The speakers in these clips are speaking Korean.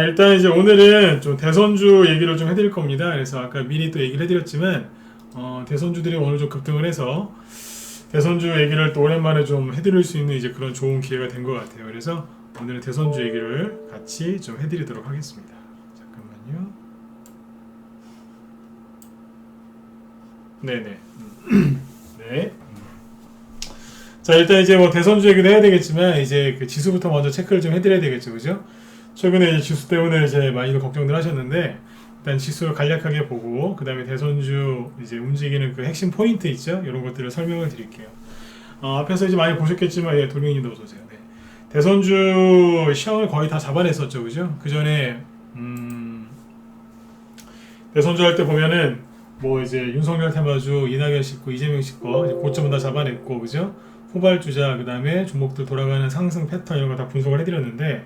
일단 이제 오늘은 좀 대선주 얘기를 좀 해드릴 겁니다. 그래서 아까 미리 또 얘기를 해드렸지만, 대선주들이 오늘 좀 급등을 해서, 대선주 얘기를 또 오랜만에 좀 해드릴 수 있는 이제 그런 좋은 기회가 된 것 같아요. 그래서 오늘은 대선주 얘기를 같이 좀 해드리도록 하겠습니다. 잠깐만요. 네네. 네. 자, 일단 이제 뭐 대선주 얘기도 해야 되겠지만, 이제 그 지수부터 먼저 체크를 좀 해드려야 되겠죠. 그죠? 최근에 이제 지수 때문에 이제 많이들 걱정들 하셨는데, 일단 지수 간략하게 보고, 그 다음에 대선주 이제 움직이는 그 핵심 포인트 있죠? 이런 것들을 설명을 드릴게요. 앞에서 이제 많이 보셨겠지만, 예, 도룡이님도 어서오세요. 네. 대선주 시황을 거의 다 잡아냈었죠. 그죠? 그 전에, 대선주 할 때 보면은, 뭐 이제 윤석열 테마주, 이낙연 씨거, 이재명 씨거 고점은 다 잡아냈고, 그죠? 후발주자, 그 다음에 종목들 돌아가는 상승 패턴 이런 거 다 분석을 해드렸는데,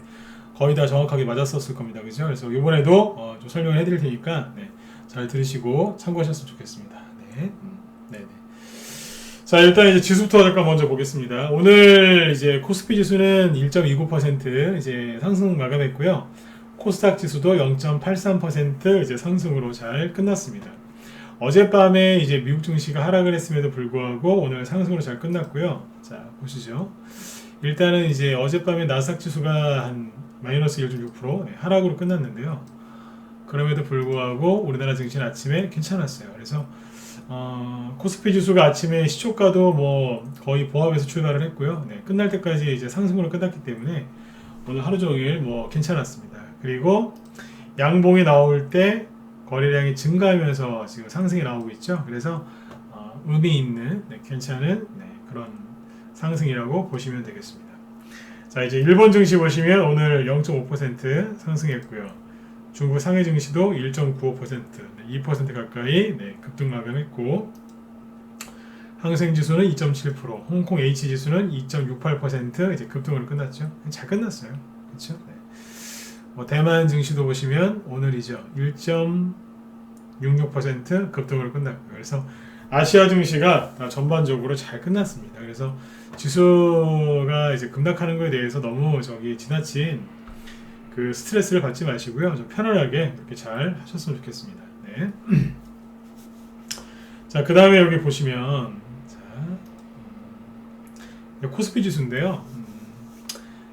거의 다 정확하게 맞았었을 겁니다. 그죠? 그래서 이번에도 좀 설명을 해드릴 테니까 네, 잘 들으시고 참고하셨으면 좋겠습니다. 네. 네네. 자, 일단 이제 지수부터 잠깐 먼저 보겠습니다. 오늘 이제 코스피 지수는 1.29% 이제 상승 마감했고요. 코스닥 지수도 0.83% 이제 상승으로 잘 끝났습니다. 어젯밤에 이제 미국 증시가 하락을 했음에도 불구하고 오늘 상승으로 잘 끝났고요. 자, 보시죠. 일단은 이제 어젯밤에 나스닥 지수가 한 마이너스 1.6% 네, 하락으로 끝났는데요. 그럼에도 불구하고 우리나라 증시는 아침에 괜찮았어요. 그래서 코스피 지수가 아침에 시초가도 뭐 거의 보합해서 출발을 했고요. 네, 끝날 때까지 이제 상승으로 끝났기 때문에 오늘 하루 종일 뭐 괜찮았습니다. 그리고 양봉이 나올 때 거래량이 증가하면서 지금 상승이 나오고 있죠. 그래서 의미 있는 네, 괜찮은 네, 그런 상승이라고 보시면 되겠습니다. 자, 이제 일본 증시 보시면 오늘 0.5% 상승했고요. 중국 상해 증시도 1.95% 2% 가까이 네, 급등 마감했고, 항생 지수는 2.7%, 홍콩 H 지수는 2.68% 이제 급등으로 끝났죠. 잘 끝났어요. 그렇죠? 네. 뭐 대만 증시도 보시면 오늘이죠. 1.66% 급등으로 끝났고요. 그래서 아시아 증시가 다 전반적으로 잘 끝났습니다. 그래서 지수가 이제 급락하는 것에 대해서 너무 지나친 그 스트레스를 받지 마시고요. 좀 편안하게 이렇게 잘 하셨으면 좋겠습니다. 네. 자, 그 다음에 여기 보시면, 자, 코스피 지수인데요.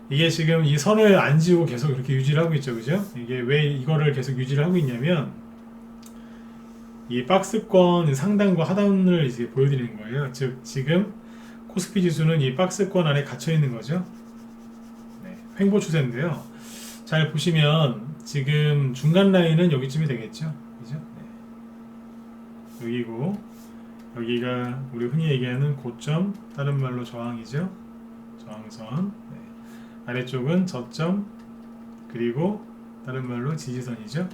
이게 지금 이 선을 안 지우고 계속 이렇게 유지를 하고 있죠. 그죠? 이게 왜 이거를 계속 유지를 하고 있냐면, 이 박스권 상단과 하단을 이제 보여드리는 거예요. 즉, 지금 코스피 지수는 이 박스권 안에 갇혀 있는 거죠. 네, 횡보 추세인데요. 잘 보시면 지금 중간 라인은 여기쯤이 되겠죠. 그죠? 네. 여기고, 여기가 우리 흔히 얘기하는 고점, 다른 말로 저항이죠. 저항선. 네. 아래쪽은 저점, 그리고 다른 말로 지지선이죠.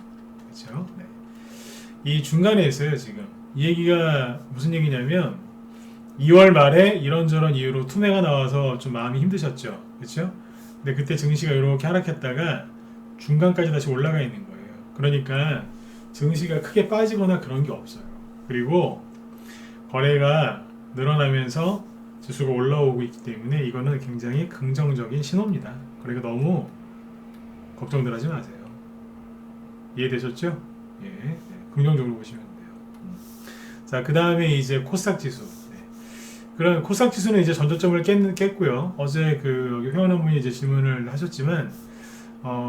그렇죠? 네. 이 중간에 있어요. 지금 이 얘기가 무슨 얘기냐면 2월 말에 이런저런 이유로 투매가 나와서 좀 마음이 힘드셨죠. 그렇죠? 근데 그때 증시가 이렇게 하락했다가 중간까지 다시 올라가 있는 거예요. 그러니까 증시가 크게 빠지거나 그런 게 없어요. 그리고 거래가 늘어나면서 지수가 올라오고 있기 때문에 이거는 굉장히 긍정적인 신호입니다. 그러니까 너무 걱정들 하지 마세요. 이해되셨죠? 예, 네, 긍정적으로 보시면 돼요. 자, 그 다음에 이제 코스닥 지수. 네. 그런 코스닥 지수는 이제 전저점을 깼고요. 어제 그 여기 회원분이 이제 질문을 하셨지만,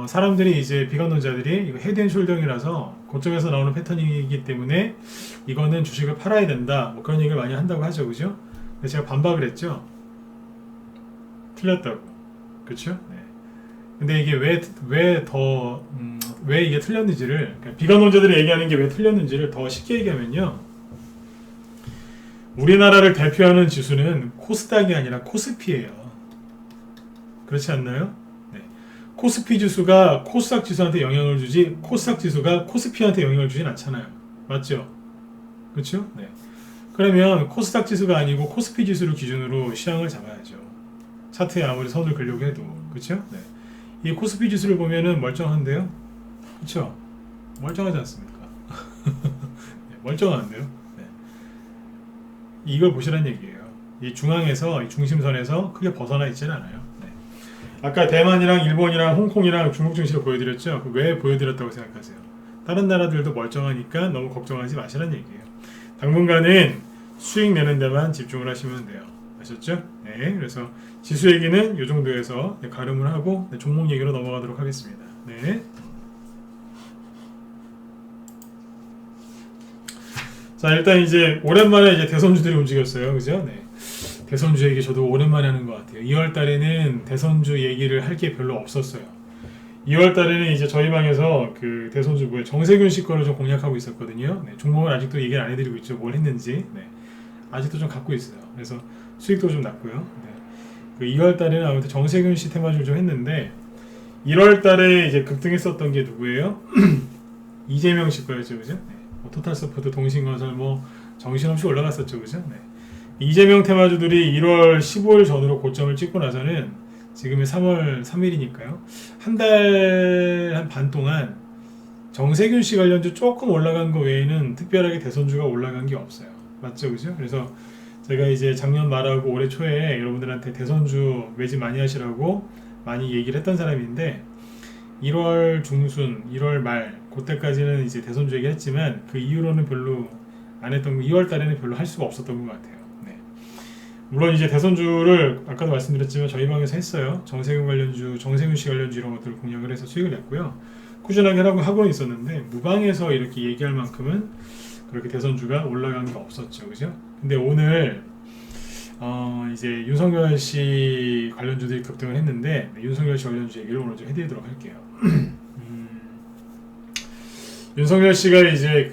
사람들이 이제 비관론자들이 이거 헤드앤숄더이라서 고점에서 나오는 패턴이기 때문에 이거는 주식을 팔아야 된다. 뭐 그런 얘기를 많이 한다고 하죠, 그죠? 근데 제가 반박을 했죠. 틀렸다고. 그렇죠? 네. 근데 이게 왜 이게 틀렸는지를, 그러니까 비관론자들이 얘기하는 게 왜 틀렸는지를 더 쉽게 얘기하면요. 우리나라를 대표하는 지수는 코스닥이 아니라 코스피예요. 그렇지 않나요? 네. 코스피 지수가 코스닥 지수한테 영향을 주지, 코스닥 지수가 코스피한테 영향을 주진 않잖아요. 맞죠? 그렇죠? 네. 그러면 코스닥 지수가 아니고 코스피 지수를 기준으로 시황을 잡아야죠. 차트에 아무리 선을 그려고 해도. 그렇죠? 네. 이 코스피 지수를 보면은 멀쩡한데요? 그렇죠? 멀쩡하지 않습니까? 네, 멀쩡한데요? 네. 이걸 보시란 얘기예요. 이 중앙에서, 이 중심선에서 크게 벗어나 있지는 않아요. 네. 아까 대만이랑 일본이랑 홍콩이랑 중국 증시를 보여드렸죠? 왜 보여드렸다고 생각하세요? 다른 나라들도 멀쩡하니까 너무 걱정하지 마시라는 얘기예요. 당분간은 수익 내는 데만 집중을 하시면 돼요. 아셨죠? 네, 그래서 지수 얘기는 이 정도에서 가름을 하고 종목 얘기로 넘어가도록 하겠습니다. 네. 자, 일단 이제 오랜만에 이제 대선주들이 움직였어요. 그죠? 네. 대선주 얘기 저도 오랜만에 하는 것 같아요. 2월 달에는 대선주 얘기를 할 게 별로 없었어요. 2월 달에는 이제 저희 방에서 그 대선주 뭐에 정세균 씨 거를 좀 공략하고 있었거든요. 네. 종목을 아직도 얘기를 안 해드리고 있죠. 뭘 했는지. 네. 아직도 좀 갖고 있어요. 그래서 수익도 좀 났고요. 네. 그 2월 달에는 아무튼 정세균 씨 테마주를 좀 했는데 1월 달에 이제 급등했었던 게 누구예요? 이재명 씨 거였죠. 그죠? 네. 뭐 토탈서포트, 동신건설 뭐 정신없이 올라갔었죠. 그죠? 네. 이재명 테마주들이 1월 15일 전으로 고점을 찍고 나서는 지금이 3월 3일이니까요. 한 달 한 반 동안 정세균 씨 관련주 조금 올라간 거 외에는 특별하게 대선주가 올라간 게 없어요. 맞죠? 그죠? 그래서 제가 이제 작년 말하고 올해 초에 여러분들한테 대선주 매집 많이 하시라고 많이 얘기를 했던 사람인데 1월 중순, 1월 말 그때까지는 이제 대선주 얘기했지만 그 이후로는 별로 안 했던 거 2월 달에는 별로 할 수가 없었던 것 같아요. 네. 물론 이제 대선주를 아까도 말씀드렸지만 저희 방에서 했어요. 정세균 관련주, 정세균 씨 관련주 이런 것들을 공략을 해서 수익을 냈고요. 꾸준하게 하고는 있었는데 무방에서 이렇게 얘기할 만큼은 그렇게 대선주가 올라간 게 없었죠. 그죠? 근데 오늘 이제 윤석열 씨 관련주들이 급등을 했는데 윤석열 씨 관련주 얘기를 오늘 좀 해드리도록 할게요. 윤석열 씨가 이제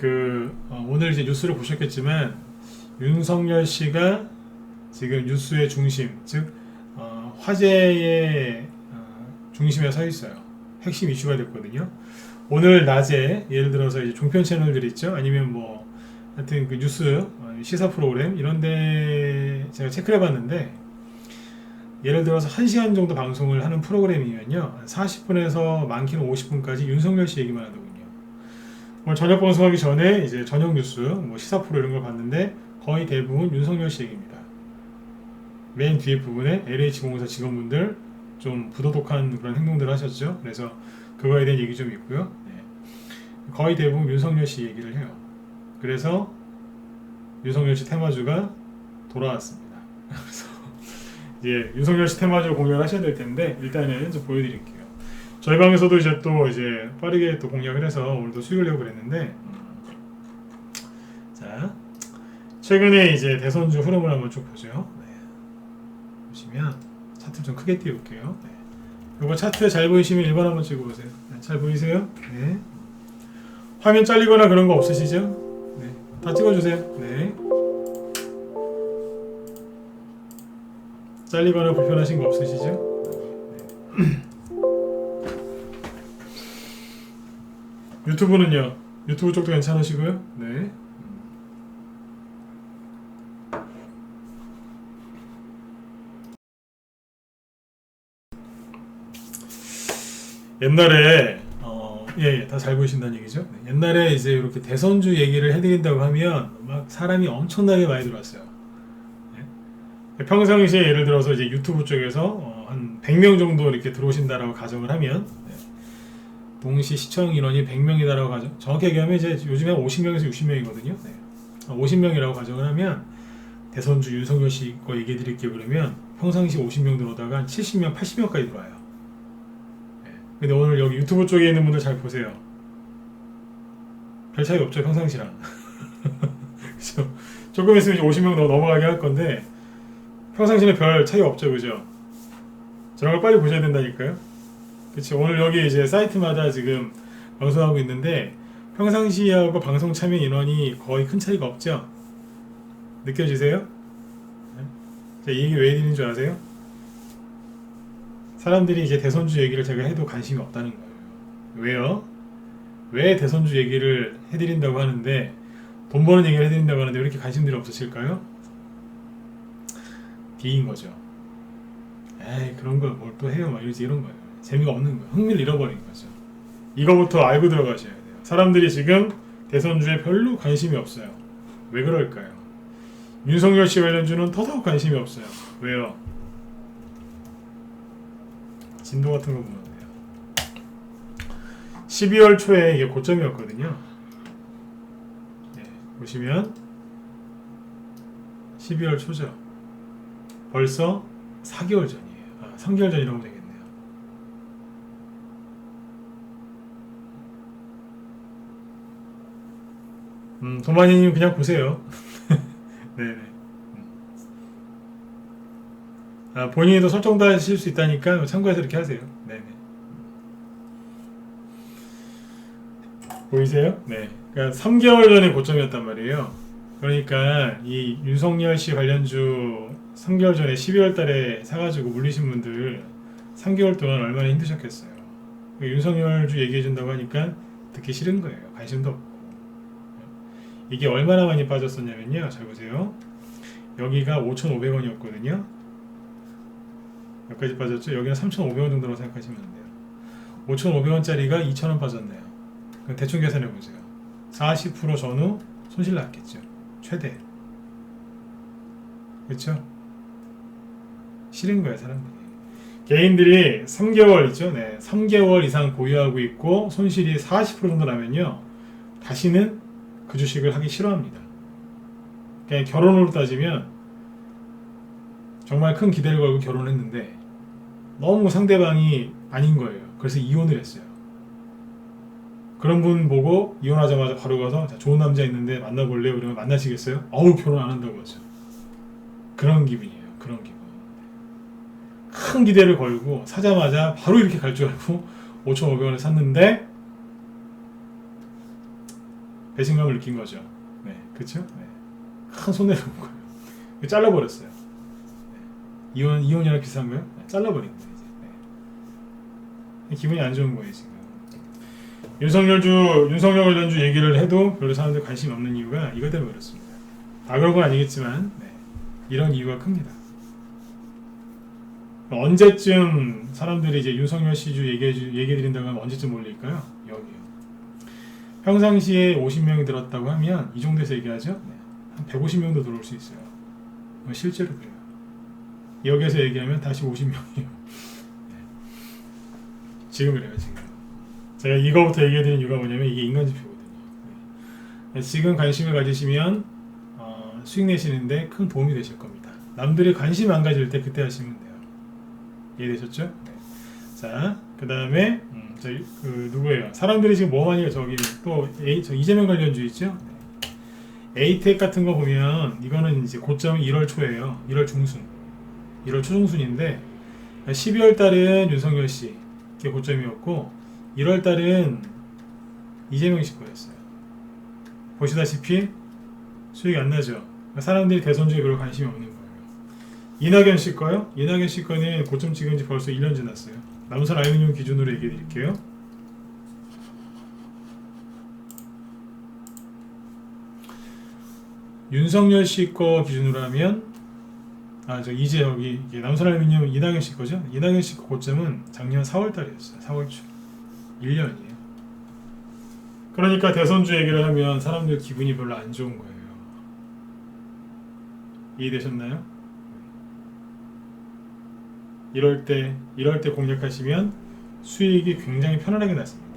오늘 이제 뉴스를 보셨겠지만 윤석열 씨가 지금 뉴스의 중심, 즉 화제의 중심에 서 있어요. 핵심 이슈가 됐거든요. 오늘 낮에 예를 들어서 이제 종편 채널들 있죠, 아니면 뭐 하여튼 그 뉴스 시사 프로그램 이런데 제가 체크를 해봤는데 예를 들어서 1시간 정도 방송을 하는 프로그램이면요 40분에서 많게는 50분까지 윤석열 씨 얘기만 하더군요. 오늘 저녁 방송하기 전에 이제 저녁 뉴스 뭐 시사 프로 이런 걸 봤는데 거의 대부분 윤석열 씨 얘기입니다. 맨 뒤에 부분에 LH공사 직원분들 좀 부도덕한 그런 행동들을 하셨죠. 그래서 그거에 대한 얘기 좀 있고요. 네. 거의 대부분 윤석열 씨 얘기를 해요. 그래서 윤석열 씨 테마주가 돌아왔습니다. 그래서 이제 윤석열 씨 테마주 공략을 하셔야 될 텐데 일단은 좀 보여드릴게요. 저희 방에서도 이제 빠르게 또 공략을 해서 오늘도 수익을 내고 그랬는데 자 최근에 이제 대선주 흐름을 한번 쭉 보죠. 네. 보시면 차트 좀 크게 띄울게요. 네. 이거 차트 잘 보이시면 1번 한번 찍어보세요. 네. 잘 보이세요? 네. 화면 잘리거나 그런 거 없으시죠? 네. 다 찍어주세요. 네. 잘리거나 불편하신 거 없으시죠? 네. 유튜브는요? 유튜브 쪽도 괜찮으시고요? 네. 옛날에 다 잘 보이신다는 얘기죠. 네. 옛날에 이제 이렇게 대선주 얘기를 해드린다고 하면 막 사람이 엄청나게 많이 들어왔어요. 네. 평상시에 예를 들어서 이제 유튜브 쪽에서 한 100명 정도 이렇게 들어오신다라고 가정을 하면 네. 동시 시청 인원이 100명이다라고 가정. 정확히 얘기하면 이제 요즘에 50명에서 60명이거든요. 네. 50명이라고 가정을 하면 대선주 윤석열 씨 거 얘기해 드릴게요. 그러면 평상시 50명 들어오다가 한 70명, 80명까지 들어와요. 근데 오늘 여기 유튜브 쪽에 있는 분들 잘 보세요. 별 차이 없죠, 평상시랑. 그죠? 조금 있으면 이제 50명 넘어가게 할 건데 평상시는 별 차이 없죠, 그죠? 저런 걸 빨리 보셔야 된다니까요. 그치? 오늘 여기 이제 사이트마다 지금 방송하고 있는데 평상시하고 방송 참여 인원이 거의 큰 차이가 없죠? 느껴지세요? 자, 이 얘기 왜 드리는 줄 아세요? 사람들이 이제 대선주 얘기를 제가 해도 관심이 없다는 거예요. 왜요? 왜 대선주 얘기를 해드린다고 하는데 돈 버는 얘기를 해드린다고 하는데 왜 이렇게 관심들이 없으실까요? D인 거죠. 에이 그런 걸 뭘 또 해요 막 이런 거예요. 재미가 없는 거예요. 흥미를 잃어버린 거죠. 이거부터 알고 들어가셔야 돼요. 사람들이 지금 대선주에 별로 관심이 없어요. 왜 그럴까요? 윤석열 씨 관련주는 더더욱 관심이 없어요. 왜요? 진도 같은 거 보면 돼요. 12월 초에 이게 고점이었거든요. 네, 보시면 12월 초죠. 벌써 4개월 전이에요. 3개월 전이라고 하면 되겠네요. 도마니님 그냥 보세요. 네네. 본인도 설정도 하실 수 있다니까 참고해서 이렇게 하세요. 네네. 보이세요? 네. 그러니까 3개월 전에 고점이었단 말이에요. 그러니까 이 윤석열 씨 관련주 3개월 전에 12월 달에 사가지고 물리신 분들 3개월 동안 얼마나 힘드셨겠어요. 윤석열주 얘기해준다고 하니까 듣기 싫은 거예요. 관심도 없고. 이게 얼마나 많이 빠졌었냐면요. 잘 보세요. 여기가 5,500원이었거든요. 여기까지 빠졌죠? 여기는 3,500원 정도라고 생각하시면 돼요. 5,500원짜리가 2,000원 빠졌네요. 그럼 대충 계산해보세요. 40% 전후 손실 났겠죠. 최대. 그렇죠? 싫은 거예요, 사람들이. 개인들이 3개월 있죠? 네, 3개월 이상 보유하고 있고 손실이 40% 정도 나면요. 다시는 그 주식을 하기 싫어합니다. 그냥 결혼으로 따지면 정말 큰 기대를 걸고 결혼했는데 너무 상대방이 아닌 거예요. 그래서 이혼을 했어요. 그런 분 보고 이혼하자마자 바로 가서 좋은 남자 있는데 만나볼래요? 그러면 만나시겠어요? 어우, 결혼 안 한다고 하죠. 그런 기분이에요. 그런 기분. 큰 기대를 걸고 사자마자 바로 이렇게 갈 줄 알고 5,500원에 샀는데 배신감을 느낀 거죠. 네, 그렇죠? 네. 큰 손해를 본 거예요. 잘라버렸어요. 네. 이혼이랑 비슷한 거예요? 네, 잘라버린 거예요. 이제. 네. 기분이 안 좋은 거예요 지금. 윤석열 관련주 얘기를 해도 별로 사람들 관심이 없는 이유가 이것 때문에 그렇습니다. 다 그런 건 아니겠지만 네. 이런 이유가 큽니다. 언제쯤 사람들이 이제 윤석열 씨주 얘기해 드린다고 하면 언제쯤 몰릴까요? 여기요. 평상시에 50명이 들었다고 하면 이 정도에서 얘기하죠. 네. 한 150명도 들어올 수 있어요. 실제로 그래요. 여기에서 얘기하면 다시 50명이에요. 네. 지금 그래요. 지금. 제가 이거부터 얘기해 드린 이유가 뭐냐면 이게 인간지표거든요. 네. 지금 관심을 가지시면 수익 내시는데 큰 도움이 되실 겁니다. 남들이 관심 안 가질 때 그때 하시면 돼요. 이해되셨죠? 네. 자, 그 다음에 누구예요? 사람들이 지금 뭐 많이 저기 또 이재명 관련주 있죠? 네. 에이텍 같은 거 보면 이거는 이제 고점이 1월 초예요. 1월 중순, 1월 초중순인데 12월 달은 윤석열 씨 게 고점이었고 1월 달은 이재명 씨 거였어요. 보시다시피 수익이 안 나죠. 사람들이 대선주에 별로 관심이 없는 거예요. 이낙연 씨 거요? 이낙연 씨 거는 고점 찍은 지 벌써 1년 지났어요. 남선 알루미늄 기준으로 얘기해 드릴게요. 윤석열 씨 거 기준으로 하면 이제 여기 남선 알루미늄 이낙연 씨 거죠? 이낙연 씨 거 고점은 작년 4월 달이었어요. 4월 초. 1년이에요. 그러니까 대선주 얘기를 하면 사람들 기분이 별로 안 좋은 거예요. 이해되셨나요? 이럴 때 공략하시면 수익이 굉장히 편안하게 났습니다.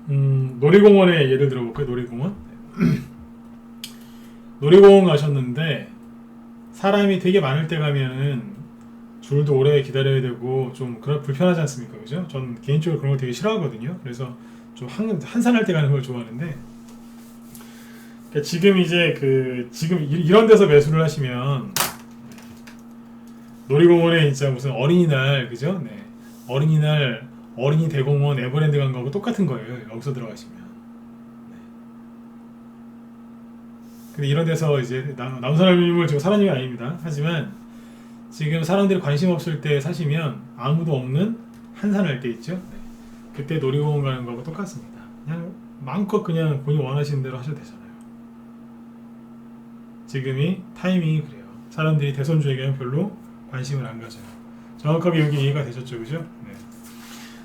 놀이공원에 예를 들어볼까요? 놀이공원? 놀이공원 가셨는데 사람이 되게 많을 때 가면은 줄도 오래 기다려야 되고 좀 그런 불편하지 않습니까? 그죠? 전 개인적으로 그런 걸 되게 싫어하거든요. 그래서 좀 한산할 때 가는 걸 좋아하는데 그러니까 지금 이제 지금 이런 데서 매수를 하시면 놀이공원에 진짜 무슨 어린이날 그죠? 네. 어린이날 어린이 대공원 에버랜드 간 거하고 똑같은 거예요. 여기서 들어가시면. 네. 근데 이런 데서 이제 남사람을 지금 사람이 아닙니다. 하지만 지금 사람들이 관심 없을 때 사시면 아무도 없는 한산할 때 있죠. 네. 그때 놀이공원 가는 거하고 똑같습니다. 그냥 마음껏 그냥 본인 원하시는 대로 하셔도 되잖아요. 지금이 타이밍이 그래요. 사람들이 대선주에게는 별로 관심을 안 가져요. 정확하게 여기 이해가 되셨죠, 그죠? 네.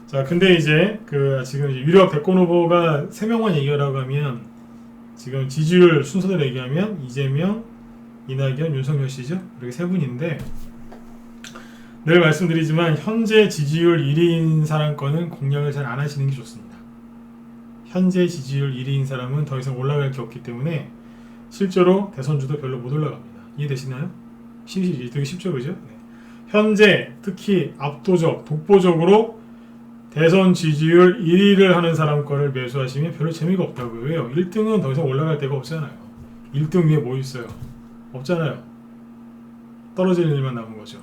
자, 근데 이제 지금 유력 대권 후보가 3명만 얘기하라고 하면 지금 지지율 순서대로 얘기하면 이재명, 이낙연, 윤석열 씨죠. 이렇게 3분인데 늘 말씀드리지만 현재 지지율 1위인 사람 거는 공략을 잘 안 하시는 게 좋습니다. 현재 지지율 1위인 사람은 더 이상 올라갈 게 없기 때문에 실제로 대선주도 별로 못 올라갑니다. 이해되시나요? 되게 쉽죠, 그죠? 네. 현재 특히 압도적, 독보적으로 대선 지지율 1위를 하는 사람 거를 매수하시면 별로 재미가 없다고요. 왜요? 1등은 더 이상 올라갈 데가 없잖아요. 1등 위에 뭐 있어요? 없잖아요. 떨어지는 일만 남은 거죠.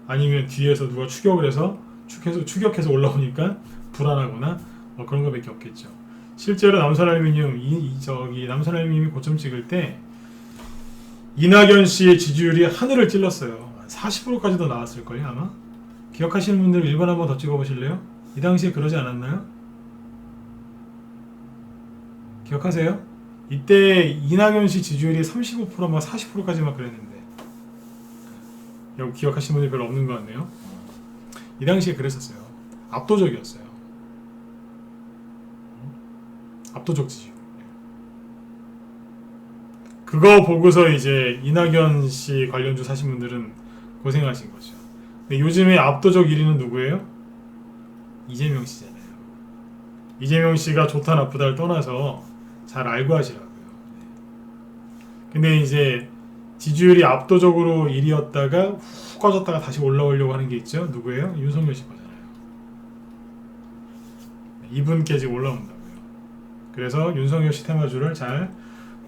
아니면 뒤에서 누가 추격을 해서 추격해서 올라오니까 불안하거나 뭐 그런 거밖에 없겠죠. 실제로 남선알루미늄 남선알루미늄이 고점 찍을 때 이낙연 씨의 지지율이 하늘을 찔렀어요. 40%까지도 나왔을걸요 아마. 기억하시는 분들 1번 한번 더 찍어보실래요? 이 당시에 그러지 않았나요? 기억하세요? 이때 이낙연 씨 지지율이 35% 막 40%까지 막 그랬는데 여기 기억하시는 분들이 별로 없는 것 같네요. 이 당시에 그랬었어요. 압도적이었어요. 압도적 지지율. 그거 보고서 이제 이낙연 씨 관련주 사신 분들은 고생하신 거죠. 근데 요즘에 압도적 1위는 누구예요? 이재명 씨잖아요. 이재명 씨가 좋다 나쁘다를 떠나서 잘 알고 하시라고요. 근데 이제 지지율이 압도적으로 1위였다가 훅 꺼졌다가 다시 올라오려고 하는 게 있죠. 누구예요? 윤석열 씨 거잖아요. 이분께 지금 올라온다고요. 그래서 윤석열 씨 테마주를 잘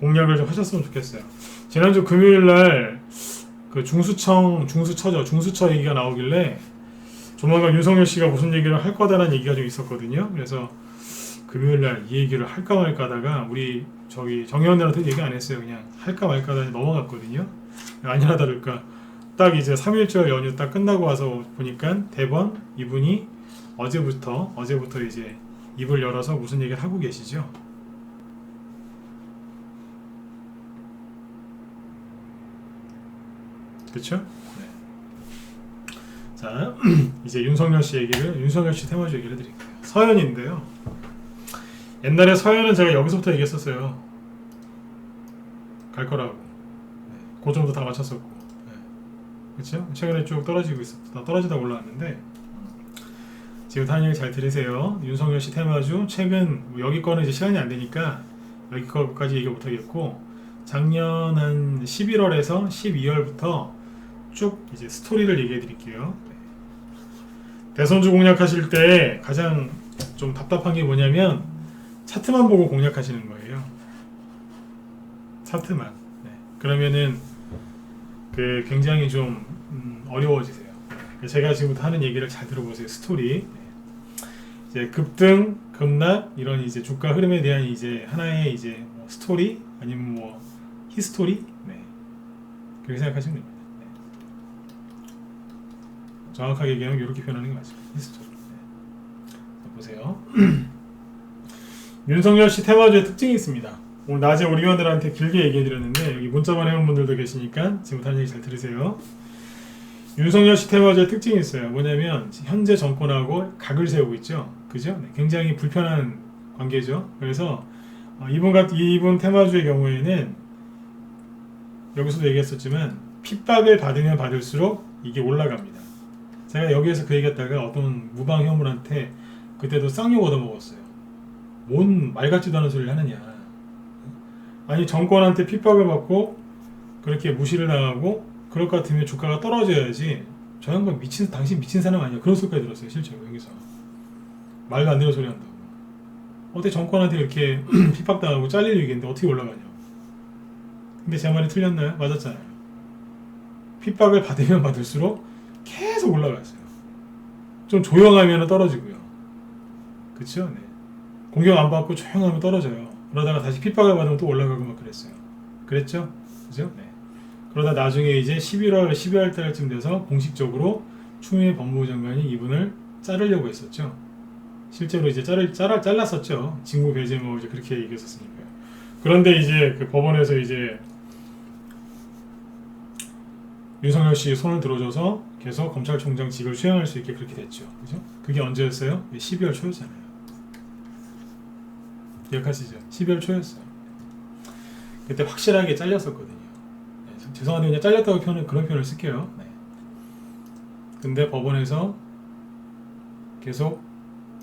공략을 좀 하셨으면 좋겠어요. 지난주 금요일날 그 중수처 얘기가 나오길래 조만간 윤석열 씨가 무슨 얘기를 할 거다라는 얘기가 좀 있었거든요. 그래서 금요일날 이 얘기를 할까 말까 하다가 우리 정의원들한테 얘기 안 했어요. 그냥 할까 말까 하다 넘어갔거든요. 아니나 다를까 딱 이제 3.1절 연휴 딱 끝나고 와서 보니까 대번 이분이 어제부터 이제 입을 열어서 무슨 얘기를 하고 계시죠. 그렇죠? 네. 자, 이제 윤석열 씨 테마주 얘기를 드릴게요. 서현인데요. 옛날에 서현은 제가 여기서부터 얘기했었어요. 갈 거라고. 네. 고점도 다 맞췄었고. 네. 그렇죠? 최근에 쭉 떨어지고 있었다. 떨어지다 올라왔는데 지금 하는 얘기 잘 들으세요. 윤석열 씨 테마주 최근 여기 거는 이제 시간이 안 되니까 여기 거까지 얘기 못 하겠고 작년 한 11월에서 12월부터 쭉 이제 스토리를 얘기해 드릴게요. 대선주 공략하실 때 가장 좀 답답한 게 뭐냐면 차트만 보고 공략하시는 거예요. 차트만. 네. 그러면은 그 굉장히 좀 어려워지세요. 제가 지금부터 하는 얘기를 잘 들어보세요. 스토리. 이제 급등, 급락 이런 이제 주가 흐름에 대한 이제 하나의 이제 뭐 스토리 아니면 뭐 히스토리. 네. 그렇게 생각하시면 됩니다. 정확하게 얘기하면 이렇게 표현하는 게 맞죠. 히스토리. 네. 보세요. 윤석열 씨 테마주의 특징이 있습니다. 오늘 낮에 우리 위원들한테 길게 얘기해드렸는데 여기 문자만 해온 분들도 계시니까 지금부터 하는 얘기 잘 들으세요. 윤석열 씨 테마주의 특징이 있어요. 뭐냐면 현재 정권하고 각을 세우고 있죠. 그죠? 네. 굉장히 불편한 관계죠. 그래서 이분 테마주의 경우에는 여기서도 얘기했었지만 핍박을 받으면 받을수록 이게 올라갑니다. 제가 여기에서 그 얘기했다가 어떤 무방 혐오한테 그때도 쌍욕 얻어먹었어요. 뭔 말 같지도 않은 소리를 하느냐. 아니 정권한테 핍박을 받고 그렇게 무시를 당하고 그럴 것 같으면 주가가 떨어져야지. 저 양반 당신 미친 사람 아니야. 그런 소리까지 들었어요. 실제로 여기서. 말도 안 되는 소리 한다고. 어떻게 정권한테 이렇게 핍박당하고 잘릴 얘기인데 어떻게 올라가냐. 근데 제 말이 틀렸나요? 맞았잖아요. 핍박을 받으면 받을수록 계속 올라갔어요. 좀 조용하면 떨어지고요. 그쵸? 네. 공격 안 받고 조용하면 떨어져요. 그러다가 다시 핍박을 받으면 또 올라가고 막 그랬어요. 그랬죠? 그죠? 네. 그러다 나중에 이제 12월 달쯤 돼서 공식적으로 추미애 법무부 장관이 이분을 자르려고 했었죠. 실제로 이제 잘랐었죠. 직무 배제 뭐 이제 그렇게 얘기했었으니까요. 그런데 이제 그 법원에서 이제 윤석열 씨 손을 들어줘서 계속 검찰총장직을 수행할 수 있게 그렇게 됐죠. 그죠? 그게 언제였어요? 12월 초였잖아요. 기억하시죠? 12월 초였어요. 그때 확실하게 잘렸었거든요. 네, 죄송한데 그냥 잘렸다고 그런 표현을 쓸게요. 네. 근데 법원에서 계속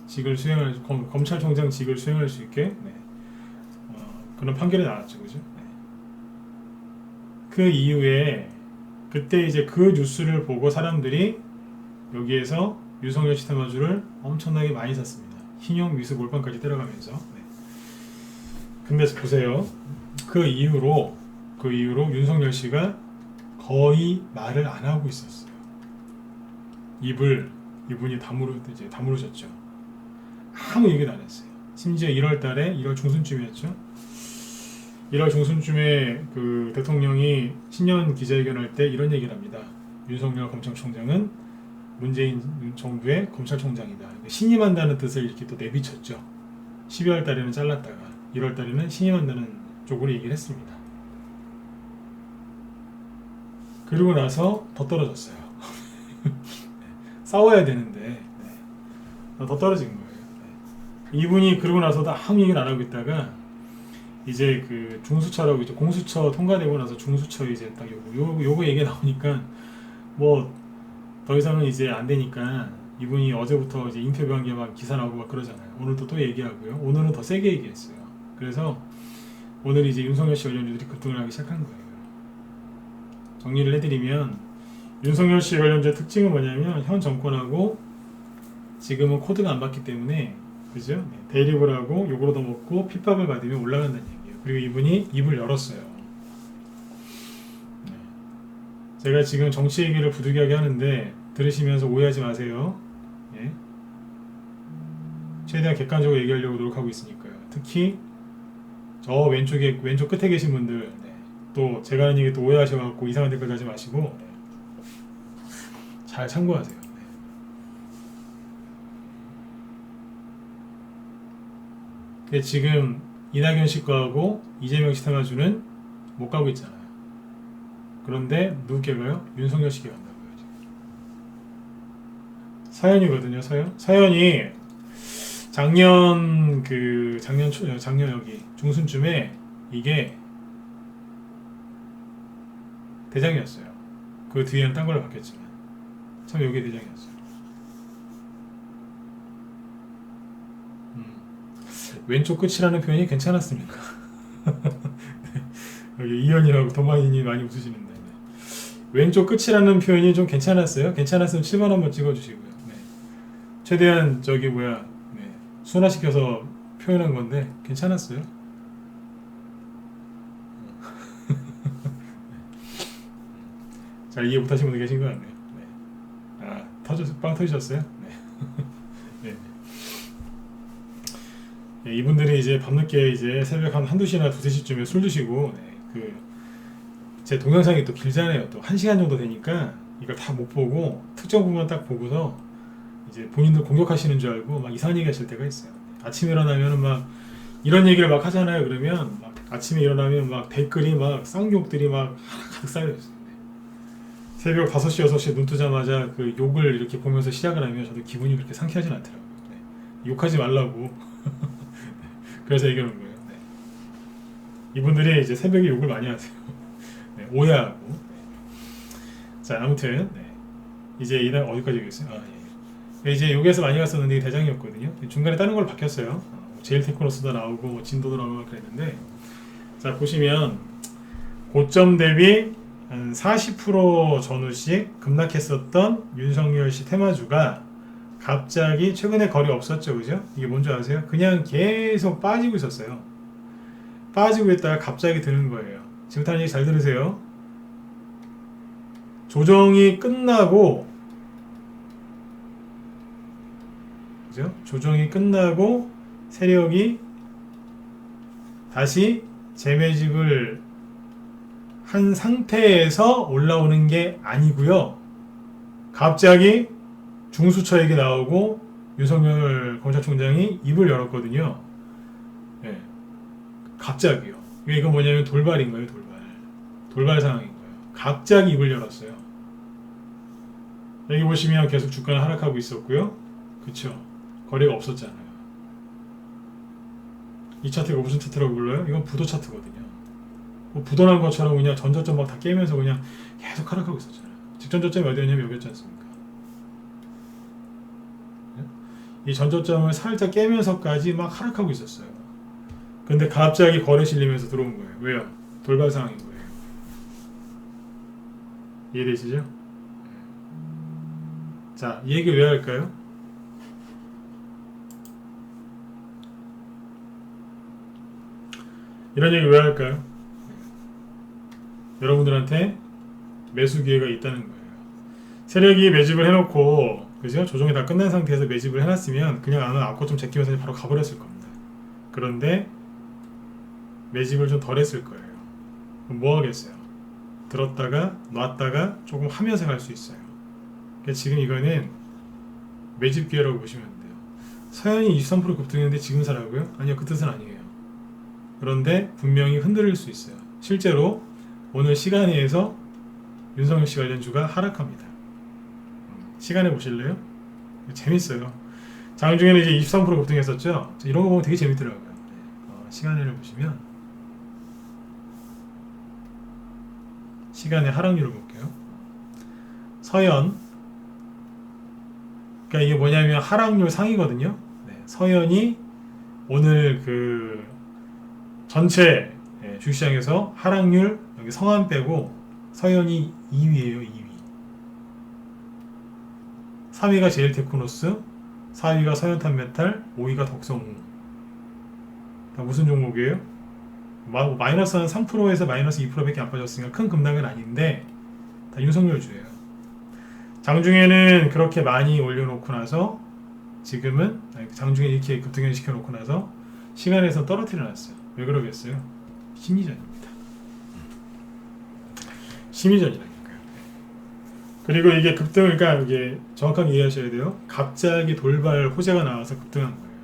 직을 수행할 검찰총장 직을 수행할 수 있게 그런 판결이 나왔죠, 그죠? 네. 그 이후에 그때 이제 그 뉴스를 보고 사람들이 여기에서 윤석열 씨 테마주를 엄청나게 많이 샀습니다. 신용 미수 몰빵까지 때려가면서. 네. 근데 보세요. 그 이후로 윤석열 씨가 거의 말을 안 하고 있었어요. 이분이 다물으셨죠. 아무 얘기도 안 했어요. 심지어 1월 중순쯤이었죠. 1월 중순쯤에 그 대통령이 신년 기자회견할 때 이런 얘기를 합니다. 윤석열 검찰총장은 문재인 정부의 검찰총장이다. 신임한다는 뜻을 이렇게 또 내비쳤죠. 12월 달에는 잘랐다가 1월 달에는 신임한다는 쪽으로 얘기를 했습니다. 그리고 나서 더 떨어졌어요. 싸워야 되는데 더 떨어진 거예요. 이분이 그러고 나서도 아무 얘기를 안 하고 있다가 이제 그 중수처라고 이제 공수처 통과되고 나서 중수처 이제 딱 요거 얘기 나오니까 뭐 더 이상은 이제 안 되니까 이분이 어제부터 이제 인터뷰한 게 막 기사 나오고 막 그러잖아요. 오늘도 또 얘기하고요. 오늘은 더 세게 얘기했어요. 그래서 오늘 이제 윤석열 씨 관련주들이 급등을 하기 시작한 거예요. 정리를 해드리면 윤석열 씨 관련주의 특징은 뭐냐면 현 정권하고 지금은 코드가 안 맞기 때문에 그죠? 네, 대립을 하고 욕을 얻어먹고 핍박을 받으면 올라간다는 얘기예요. 그리고 이분이 입을 열었어요. 네. 제가 지금 정치 얘기를 부득이하게 하는데 들으시면서 오해하지 마세요. 예? 최대한 객관적으로 얘기하려고 노력하고 있으니까요. 특히 저 왼쪽 끝에 계신 분들 또 제가 하는 얘기 또 오해하셔갖고 이상한 댓글 달지 마시고 잘 참고하세요. 근데 지금 이낙연 씨 거하고 이재명 씨 테마주는 못 가고 있잖아요. 그런데 누구께 가요? 윤석열 씨께 간다고요. 지금. 사연이거든요. 사연이 작년 여기 중순쯤에 이게 대장이었어요. 그 뒤에는 딴 걸로 바뀌었지만 참 여기 대장이었어요. 왼쪽 끝이라는 표현이 괜찮았습니까? 여기 이현이라고 도마인이 많이 웃으시는데 왼쪽 끝이라는 표현이 좀 괜찮았어요. 괜찮았으면 7번 한번 찍어주시고요. 최대한 순화시켜서 표현한 건데 괜찮았어요. 잘 이해 못하신 분들 계신 것 같네요. 빵 터지셨어요? 네, 이분들이 이제 밤늦게 이제 새벽 한 1-2시나 2-3시쯤에 술 드시고 제 동영상이 또 길잖아요. 또 1시간 정도 되니까 이걸 다 못 보고 특정 부분만 딱 보고서 이제 본인들 공격하시는 줄 알고 막 이상한 얘기 하실 때가 있어요. 아침에 일어나면은 막 이런 얘기를 막 하잖아요. 그러면 막 아침에 일어나면 막 댓글이 막 쌍욕들이 막 가득 쌓여 있어요. 새벽 5시, 6시에 눈 뜨자마자 그 욕을 이렇게 보면서 시작을 하면 저도 기분이 그렇게 상쾌하진 않더라고요. 욕하지 말라고. 그래서 얘기하는 거예요. 이분들이 이제 새벽에 욕을 많이 하세요. 오해하고. 자, 아무튼 이제 이날 어디까지 얘기했어요? 이제 욕에서 많이 갔었는데 대장이었거든요. 중간에 다른 걸 바뀌었어요. 제일 테크노스도 나오고 뭐 진도도 나오고 그랬는데 자 보시면 고점 대비 한 40% 전후씩 급락했었던 윤석열 씨 테마주가 갑자기 최근에 거래 없었죠, 그죠? 이게 뭔지 아세요? 그냥 계속 빠지고 있었어요. 빠지고 있다가 갑자기 드는 거예요. 지금부터 하는 얘기 잘 들으세요. 조정이 끝나고, 그죠? 조정이 끝나고 세력이 다시 재매집을 한 상태에서 올라오는 게 아니고요. 갑자기 중수처 얘기 나오고 윤석열 검찰총장이 입을 열었거든요. 갑자기요. 이건 뭐냐면 돌발인 거예요. 돌발 상황인 거예요. 갑자기 입을 열었어요. 여기 보시면 계속 주가는 하락하고 있었고요. 그쵸? 거래가 없었잖아요. 이 차트가 무슨 차트라고 불러요? 이건 부도 차트거든요. 뭐 부도난 것처럼 그냥 전저점 막 다 깨면서 그냥 계속 하락하고 있었잖아요. 직전 저점이 어디였냐면 여기였지 않습니까? 이 전저점을 살짝 깨면서까지 막 하락하고 있었어요. 근데 갑자기 거래 실리면서 들어온 거예요. 왜요? 돌발 상황인 거예요. 이해되시죠? 자, 이 얘기 왜 할까요? 이런 얘기 왜 할까요? 여러분들한테 매수 기회가 있다는 거예요. 세력이 매집을 해놓고, 그죠? 조정이 다 끝난 상태에서 매집을 해놨으면 그냥 나는 앞코 좀 제끼면서 바로 가버렸을 겁니다. 그런데 매집을 좀 덜 했을 거예요. 그럼 뭐 하겠어요? 들었다가 놨다가 조금 하면서 갈 수 있어요. 그러니까 지금 이거는 매집 기회라고 보시면 돼요. 서현이 23% 급등했는데 지금 사라고요? 아니요, 그 뜻은 아니에요. 그런데 분명히 흔들릴 수 있어요. 실제로 오늘 시간에서 윤석열 씨 관련주가 하락합니다. 시간에 보실래요? 재밌어요. 장중에는 이제 23% 급등했었죠. 이런 거 보면 되게 재밌더라고요. 시간에를 보시면 시간의 하락률을 볼게요. 서현, 그러니까 이게 뭐냐면 하락률 상이거든요. 네, 서현이 오늘 그 전체 주식시장에서 하락률 여기 성한 빼고 서현이 2위예요. 2위. 3위가 제일테크노스, 4위가 서현탄메탈, 5위가 덕성우. 다 무슨 종목이에요? 마이너스 한 3%에서 마이너스 2%밖에 안 빠졌으니까 큰 급락은 아닌데 다 윤석열 주예요. 장중에는 그렇게 많이 올려놓고 나서 지금은 장중에 이렇게 급등을 시켜놓고 나서 시간에서 떨어뜨려 놨어요. 왜 그러겠어요? 심리전입니다. 심리전이라니까요. 그리고 이게 급등을, 그러니까 이게 정확하게 이해하셔야 돼요. 갑자기 돌발 호재가 나와서 급등한 거예요.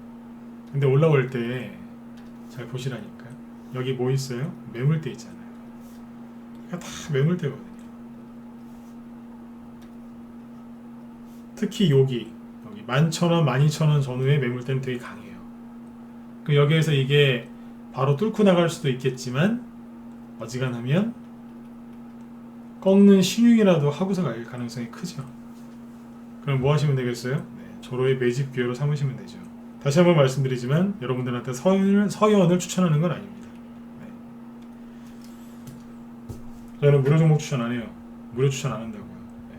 근데 올라올 때 잘 보시라니까요. 여기 뭐 있어요? 매물대 있잖아요. 그러니까 다 매물대거든요. 특히 여기 11,000원, 12,000원 전후의 매물대는 되게 강해요. 그럼 여기에서 이게 바로 뚫고 나갈 수도 있겠지만 어지간하면 꺾는 신용이라도 하고서 갈 가능성이 크죠. 그럼 뭐 하시면 되겠어요? 네, 조로의 매집 기회로 삼으시면 되죠. 다시 한번 말씀드리지만 여러분들한테 서현을 추천하는 건 아닙니다. 네. 저는 무료 종목 추천 안 해요. 무료 추천 안 한다고요. 네.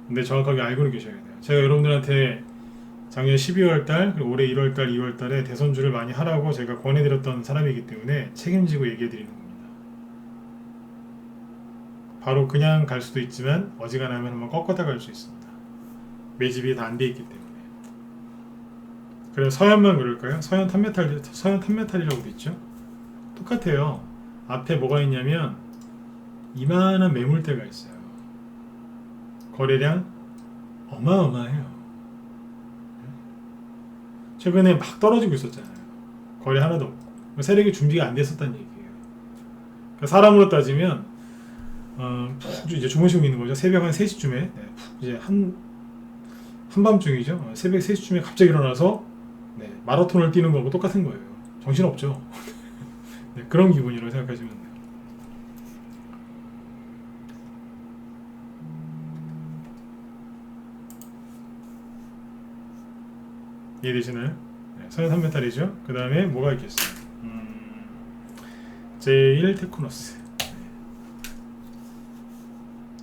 근데 정확하게 알고는 계셔야 돼요. 제가 여러분들한테 작년 12월달 그리고 올해 1월달, 2월달에 대선주를 많이 하라고 제가 권해드렸던 사람이기 때문에 책임지고 얘기해드리는 겁니다. 바로 그냥 갈 수도 있지만 어지간하면 한번 꺾었다 갈 수 있습니다. 매집이 다 안 돼 있기 때문에. 그래서 서현만 그럴까요? 서현 탄메탈이라고도 있죠. 똑같아요. 앞에 뭐가 있냐면 이만한 매물대가 있어요. 거래량 어마어마해요. 최근에 막 떨어지고 있었잖아요. 거래 하나도 없고 세력이 준비가 안 됐었다는 얘기예요. 그러니까 사람으로 따지면 푹 이제 주무시고 있는 거죠. 새벽 한 3시쯤에 푹 이제 한밤중이죠. 새벽 3시쯤에 갑자기 일어나서 마라톤을 뛰는 거하고 똑같은 거예요. 정신없죠. 네, 그런 기분이라고 생각하시면 돼요. 이해되시나요? 네, 서현 3메탈이죠. 그 다음에 뭐가 있겠어요? 제1테크노스.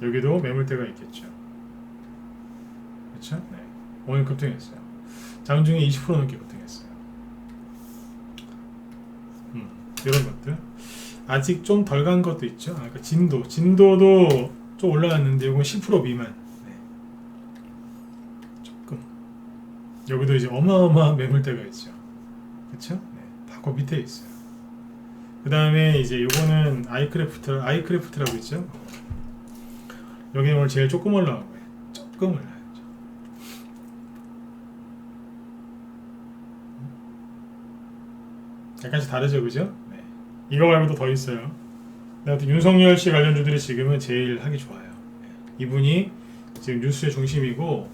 여기도 매물대가 있겠죠. 그렇죠? 네. 오늘 급등했어요. 장중에 20% 넘게 급등했어요. 이런 것들. 아직 좀 덜 간 것도 있죠. 그러니까 진도도 좀 올라갔는데 이건 10% 미만. 네. 조금. 여기도 이제 어마어마한 매물대가 있죠. 그렇죠? 네. 다 그 밑에 있어요. 그 다음에 이제 요거는 아이크래프트라고 있죠. 여기 오늘 제일 조금 올라간 거예요. 조금 올라가죠. 약간씩 다르죠, 그죠? 네. 이거 말고도 더 있어요. 근데 윤석열 씨 관련주들이 지금은 제일 하기 좋아요. 네. 이분이 지금 뉴스의 중심이고,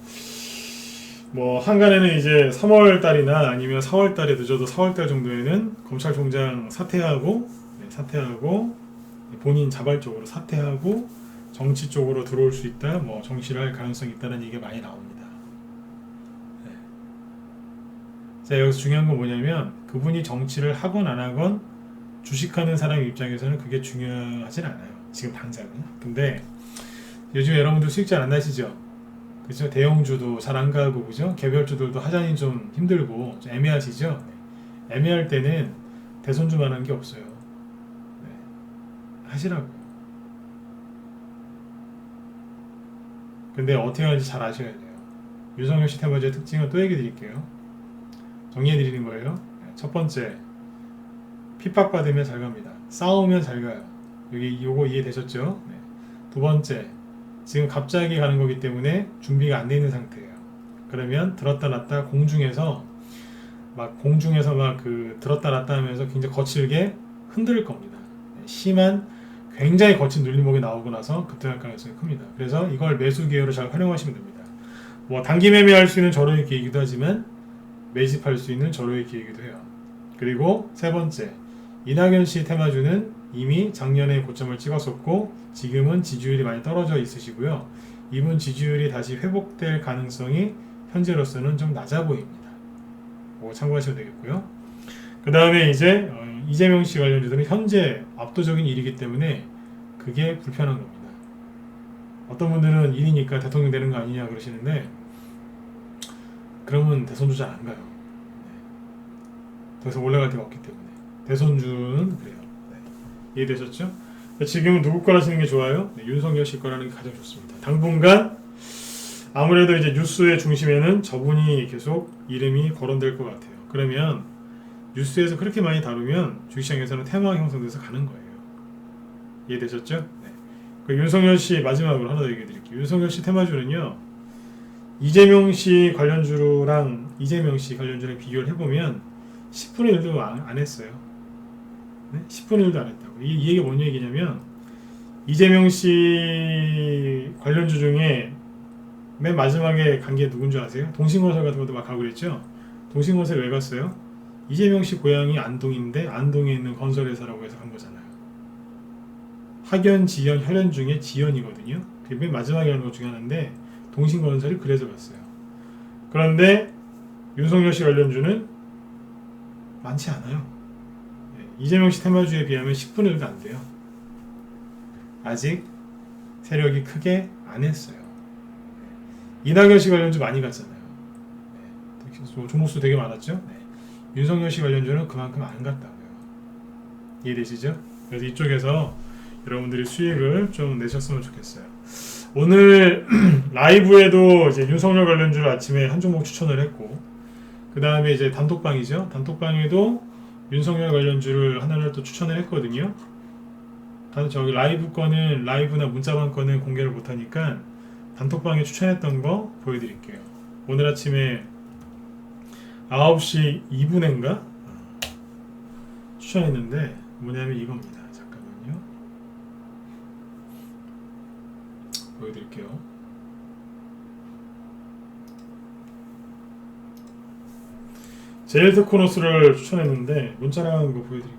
뭐 한간에는 이제 3월 달이나 아니면 4월 달에 늦어도 4월 달 정도에는 검찰총장 사퇴하고 본인 자발적으로 사퇴하고 정치 쪽으로 들어올 수 있다, 뭐 정치를 할 가능성이 있다는 얘기가 많이 나옵니다. 자, 여기서 중요한 건 뭐냐면 그분이 정치를 하건 안 하건 주식하는 사람 입장에서는 그게 중요하진 않아요. 지금 당장은. 근데 요즘 여러분들 수익 잘 안 나시죠? 그죠? 대형주도 잘 안 가고, 그죠? 개별주들도 하자니 좀 힘들고, 좀 애매하시죠? 네. 애매할 때는 대손주만 하는 게 없어요. 네. 하시라고. 근데 어떻게 하는지 잘 아셔야 돼요. 윤석열 씨 테마주의 특징을 또 얘기해 드릴게요. 정리해 드리는 거예요. 네. 첫 번째, 핍박받으면 잘 갑니다. 싸우면 잘 가요. 여기 요거 이해되셨죠? 네. 두 번째, 지금 갑자기 가는 거기 때문에 준비가 안 돼 있는 상태예요. 그러면 들었다 놨다 공중에서 막 들었다 놨다 하면서 굉장히 거칠게 흔들 겁니다. 심한 굉장히 거친 눌림목이 나오고 나서 급등할 가능성이 큽니다. 그래서 이걸 매수 기회로 잘 활용하시면 됩니다. 뭐 단기 매매할 수 있는 절호의 기회이기도 하지만 매집할 수 있는 절호의 기회이기도 해요. 그리고 세 번째, 이낙연 씨 테마주는 이미 작년에 고점을 찍었었고 지금은 지지율이 많이 떨어져 있으시고요. 이분 지지율이 다시 회복될 가능성이 현재로서는 좀 낮아 보입니다. 그거 참고하시면 되겠고요. 그 다음에 이제 이재명 씨 관련주들은 현재 압도적인 일이기 때문에 그게 불편한 겁니다. 어떤 분들은 일이니까 대통령 되는 거 아니냐 그러시는데 그러면 대선주 잘 안 가요. 더 이상 올라갈 데가 없기 때문에 대선주는 그래요. 네. 이해되셨죠? 지금은 누구 거라 하시는 게 좋아요? 네, 윤석열 씨 거라는 게 가장 좋습니다. 당분간 아무래도 이제 뉴스의 중심에는 저분이 계속 이름이 거론될 것 같아요. 그러면 뉴스에서 그렇게 많이 다루면 주식시장에서는 테마가 형성돼서 가는 거예요. 이해되셨죠? 네. 그 윤석열 씨 마지막으로 하나 더 얘기해 드릴게요. 윤석열 씨 테마주는요. 이재명 씨 관련주랑 비교를 해보면 10분의 1도 안 했어요. 네? 10분의 1도 안 했다고. 이 얘기가 뭔 얘기냐면 이재명 씨 관련주 중에 맨 마지막에 간 게 누군지 아세요? 동신건설 같은 것도 막 가고 그랬죠? 동신건설 왜 갔어요? 이재명 씨 고향이 안동인데 안동에 있는 건설회사라고 해서 간 거잖아요. 학연, 지연, 혈연 중에 지연이거든요. 그게 맨 마지막에 하는 것 중에 하나인데 동신건설이 그래서 갔어요. 그런데 윤석열 씨 관련주는 많지 않아요. 이재명 씨 테마주에 비하면 10분의 1도 안 돼요. 아직 세력이 크게 안 했어요. 이낙연 씨 관련주 많이 갔잖아요. 종목수 되게 많았죠. 네. 윤석열 씨 관련주는 그만큼 안 갔다고요. 이해되시죠? 그래서 이쪽에서 여러분들이 수익을 좀 내셨으면 좋겠어요. 오늘 라이브에도 이제 윤석열 관련주를 아침에 한 종목 추천을 했고, 그 다음에 이제 단톡방이죠. 단톡방에도 윤석열 관련주를 하나를 또 추천을 했거든요. 저기 라이브나 문자방 거는 공개를 못하니까 단톡방에 추천했던 거 보여드릴게요. 오늘 아침에 9시 2분인가 추천했는데 뭐냐면 이겁니다. 잠깐만요. 보여드릴게요. 제일테크노스를 추천했는데 문자 나가는 거 보여드릴게요.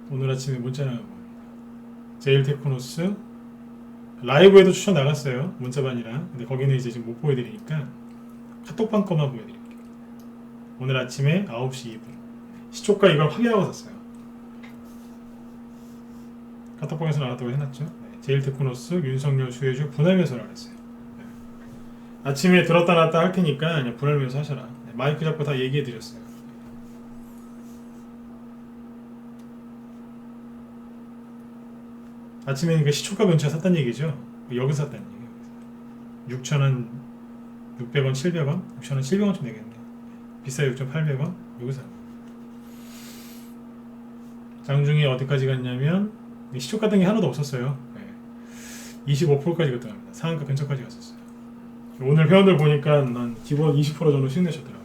오늘 아침에 문자 나간 겁니다. 제일테크노스 라이브에도 추천 나갔어요. 문자반이랑. 근데 거기는 이제 지금 못 보여드리니까 카톡방 거만 보여드릴게요. 오늘 아침에 9시 2분 시초가 이걸 확인하고 샀어요. 카톡방에서 나왔다고 해놨죠. 네. 제일테크노스 윤석열 수혜주 분할 매수를 했어요. 네. 아침에 들었다 놨다 할 테니까 그냥 분할 매수 하셔라. 네. 마이크 잡고 다 얘기해 드렸어요. 아침에 그 시초가 근처에 샀다는 얘기죠. 여기서 샀다는 얘기예요. 6,000원, 600원, 700원, 6,000원, 700원쯤 되겠네요. 비싸요. 6,800원. 여기서 장중에 어디까지 갔냐면 시초 같은 게 하나도 없었어요. 네. 25%까지 갔더랍니다. 상한가 근처까지 갔었어요. 오늘 회원들 보니까 한 기본 20% 정도 수익 내셨더라고요.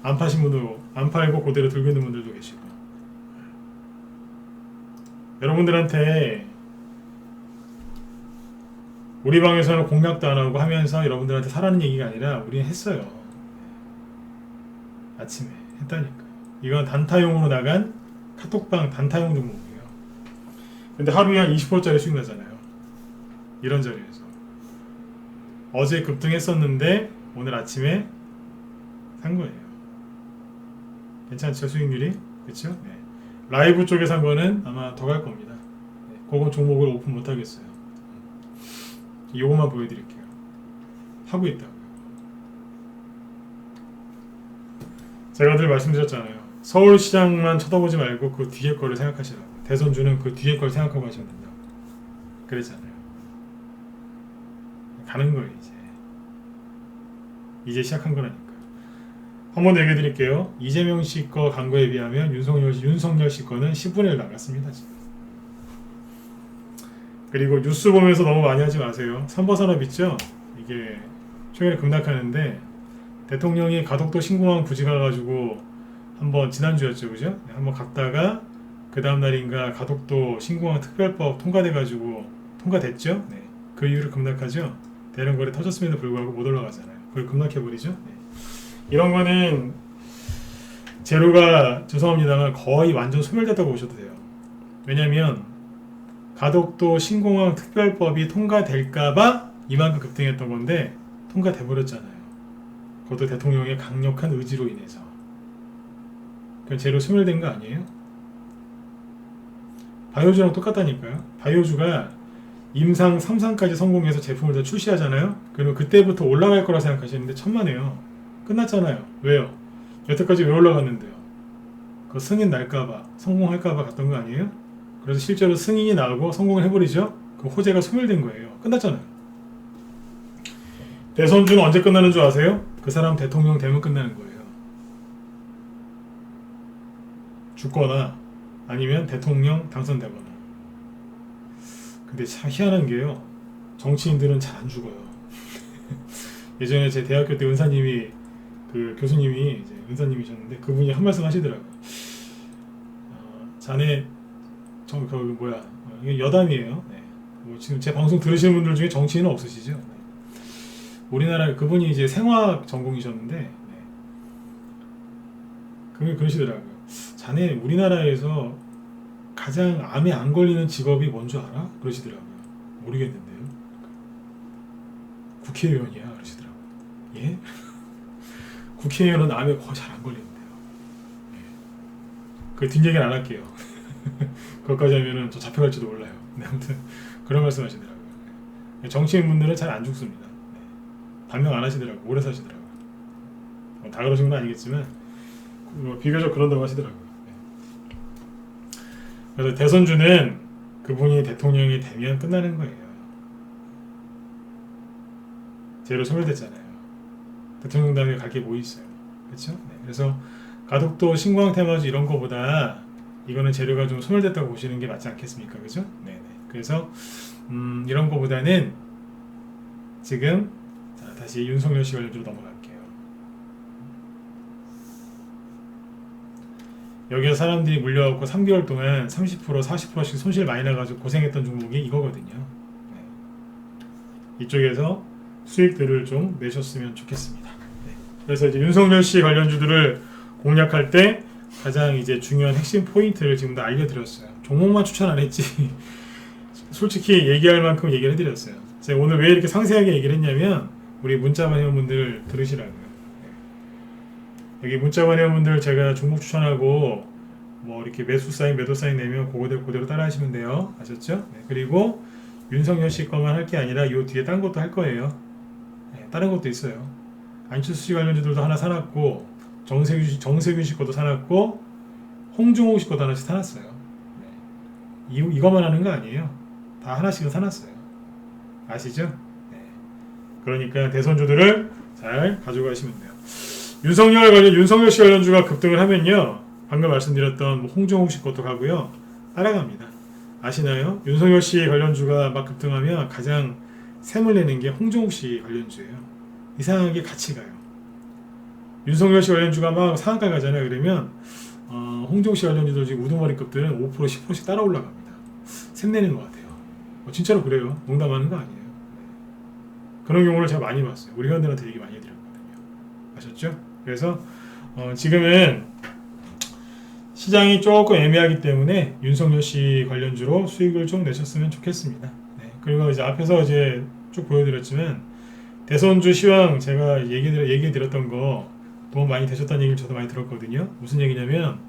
안 파신 분도, 안 팔고 그대로 들고 있는 분들도 계시고. 여러분들한테 우리 방에서는 공략도 안 하고 하면서 여러분들한테 사라는 얘기가 아니라 우리는 했어요. 아침에 했다니까. 이건 단타용으로 나간 카톡방 단타용 종목이에요. 근데 하루에 한 20%짜리 수익 나잖아요. 이런 자리에서 어제 급등했었는데 오늘 아침에 산 거예요. 괜찮죠? 수익률이? 그쵸? 네. 라이브 쪽에 산 거는 아마 더 갈 겁니다. 네. 그건 종목을 오픈 못 하겠어요. 요것만 보여드릴게요. 하고 있다고요. 제가 늘 말씀드렸잖아요. 서울시장만 쳐다보지 말고 그 뒤에 거를 생각하시라고. 대선주는 그 뒤에 걸 생각하고 하시면 된다고. 그랬잖아요. 가는 거예요, 이제. 이제 시작한 거라니까. 한 번 더 얘기해 드릴게요. 이재명 씨 거 간 거에 비하면 윤석열 씨 거는 10분의 1 나갔습니다, 지금. 그리고 뉴스 보면서 너무 많이 하지 마세요. 삼보산업 있죠? 이게 최근에 급락하는데 대통령이 가덕도 신공항 부지 가가지고 한번 지난주였죠, 그죠? 한번 갔다가 그 다음 날인가 가덕도 신공항 특별법 통과돼가지고 통과됐죠? 네. 그 이후로 급락하죠. 대량 거래 터졌음에도 불구하고 못 올라가잖아요. 그걸 급락해버리죠. 네. 이런 거는 재료가 죄송합니다만 거의 완전 소멸됐다고 보셔도 돼요. 왜냐면 가덕도 신공항 특별법이 통과될까봐 이만큼 급등했던 건데 통과돼버렸잖아요. 그것도 대통령의 강력한 의지로 인해서. 그럼 재료 소멸된 거 아니에요? 바이오주랑 똑같다니까요. 바이오주가 임상 3상까지 성공해서 제품을 다 출시하잖아요. 그러면 그때부터 올라갈 거라 생각하시는데 천만에요. 끝났잖아요. 왜요? 여태까지 왜 올라갔는데요? 그 승인 날까봐 성공할까봐 갔던 거 아니에요? 그래서 실제로 승인이 나고 성공을 해버리죠. 그 호재가 소멸된 거예요. 끝났잖아요. 대선주는 언제 끝나는 줄 아세요? 그 사람 대통령 되면 끝나는 거예요. 죽거나 아니면 대통령 당선되거나. 근데 참 희한한 게요. 정치인들은 잘 안 죽어요. 예전에 제 대학교 때 은사님이 그 교수님이 이제 은사님이셨는데 그분이 한 말씀 하시더라고요. 자네 이게 여담이에요. 네. 뭐 지금 제 방송 들으시는 분들 중에 정치인은 없으시죠? 네. 우리나라 그분이 이제 생화학 전공이셨는데 네. 그분이 그러시더라고요. 자네 우리나라에서 가장 암에 안 걸리는 직업이 뭔 줄 알아? 그러시더라고요. 모르겠는데요. 국회의원이야 그러시더라고요. 예? 국회의원은 암에 거의 잘 안 걸리는데요. 예. 그 뒷얘기는 안 할게요. 그것까지 하면은 저 잡혀갈지도 몰라요. 네, 아무튼 그런 말씀 하시더라고요. 정치인분들은 잘 안 죽습니다. 네. 반명 안 하시더라고요. 오래 사시더라고요. 다 그러신 건 아니겠지만 비교적 그런다고 하시더라고요. 네. 그래서 대선주는 그분이 대통령이 되면 끝나는 거예요. 제로 소멸됐잖아요. 대통령당에 갈 게 뭐 있어요. 그렇죠? 네. 그래서 가덕도 신공항 테마주 이런 거보다 이거는 재료가 좀 소멸됐다고 보시는 게 맞지 않겠습니까? 그죠? 네네. 그래서 이런 거보다는 지금 자, 다시 윤석열 씨 관련주로 넘어갈게요. 여기서 사람들이 물려갖고 3개월 동안 30% 40%씩 손실 많이 나가지고 고생했던 종목이 이거거든요. 네. 이쪽에서 수익들을 좀 내셨으면 좋겠습니다. 네. 그래서 이제 윤석열 씨 관련주들을 공략할 때 가장 이제 중요한 핵심 포인트를 지금 다 알려드렸어요. 종목만 추천 안 했지 솔직히 얘기할 만큼 얘기를 해드렸어요. 제가 오늘 왜 이렇게 상세하게 얘기를 했냐면 우리 문자반 회원분들 들으시라고요. 여기 문자반 회원분들 제가 종목 추천하고 뭐 이렇게 매수 사인 매도 사인 내면 그대로 따라 하시면 돼요. 아셨죠? 네. 그리고 윤석열 씨 것만 할 게 아니라 요 뒤에 딴 것도 할 거예요. 네. 다른 것도 있어요. 안철수 씨 관련주들도 하나 사놨고 정세균 씨 것도 사놨고 홍종욱 씨 것도 하나씩 사놨어요. 네. 이거만 하는 거 아니에요. 다 하나씩은 사놨어요. 아시죠? 네. 그러니까 대선주들을 잘 가져가시면 돼요. 윤석열 씨 관련주가 급등을 하면요. 방금 말씀드렸던 홍종욱 씨 것도 가고요. 따라갑니다. 아시나요? 윤석열 씨 관련주가 막 급등하면 가장 샘을 내는 게 홍종욱 씨 관련주예요. 이상하게 같이 가요. 윤석열 씨 관련주가 막 상한가 가잖아요. 그러면 홍종욱 씨 관련주들 지금 우두머리급들은 5% 10%씩 따라 올라갑니다. 샘내는 것 같아요. 진짜로 그래요. 농담하는 거 아니에요. 네. 그런 경우를 제가 많이 봤어요. 우리 회원들한테 얘기 많이 해드렸거든요. 아셨죠? 그래서 지금은 시장이 조금 애매하기 때문에 윤석열 씨 관련주로 수익을 좀 내셨으면 좋겠습니다. 네. 그리고 이제 앞에서 이제 쭉 보여드렸지만 대선주 시황 제가 얘기 드렸던 거 도움 많이 되셨다는 얘기를 저도 많이 들었거든요. 무슨 얘기냐면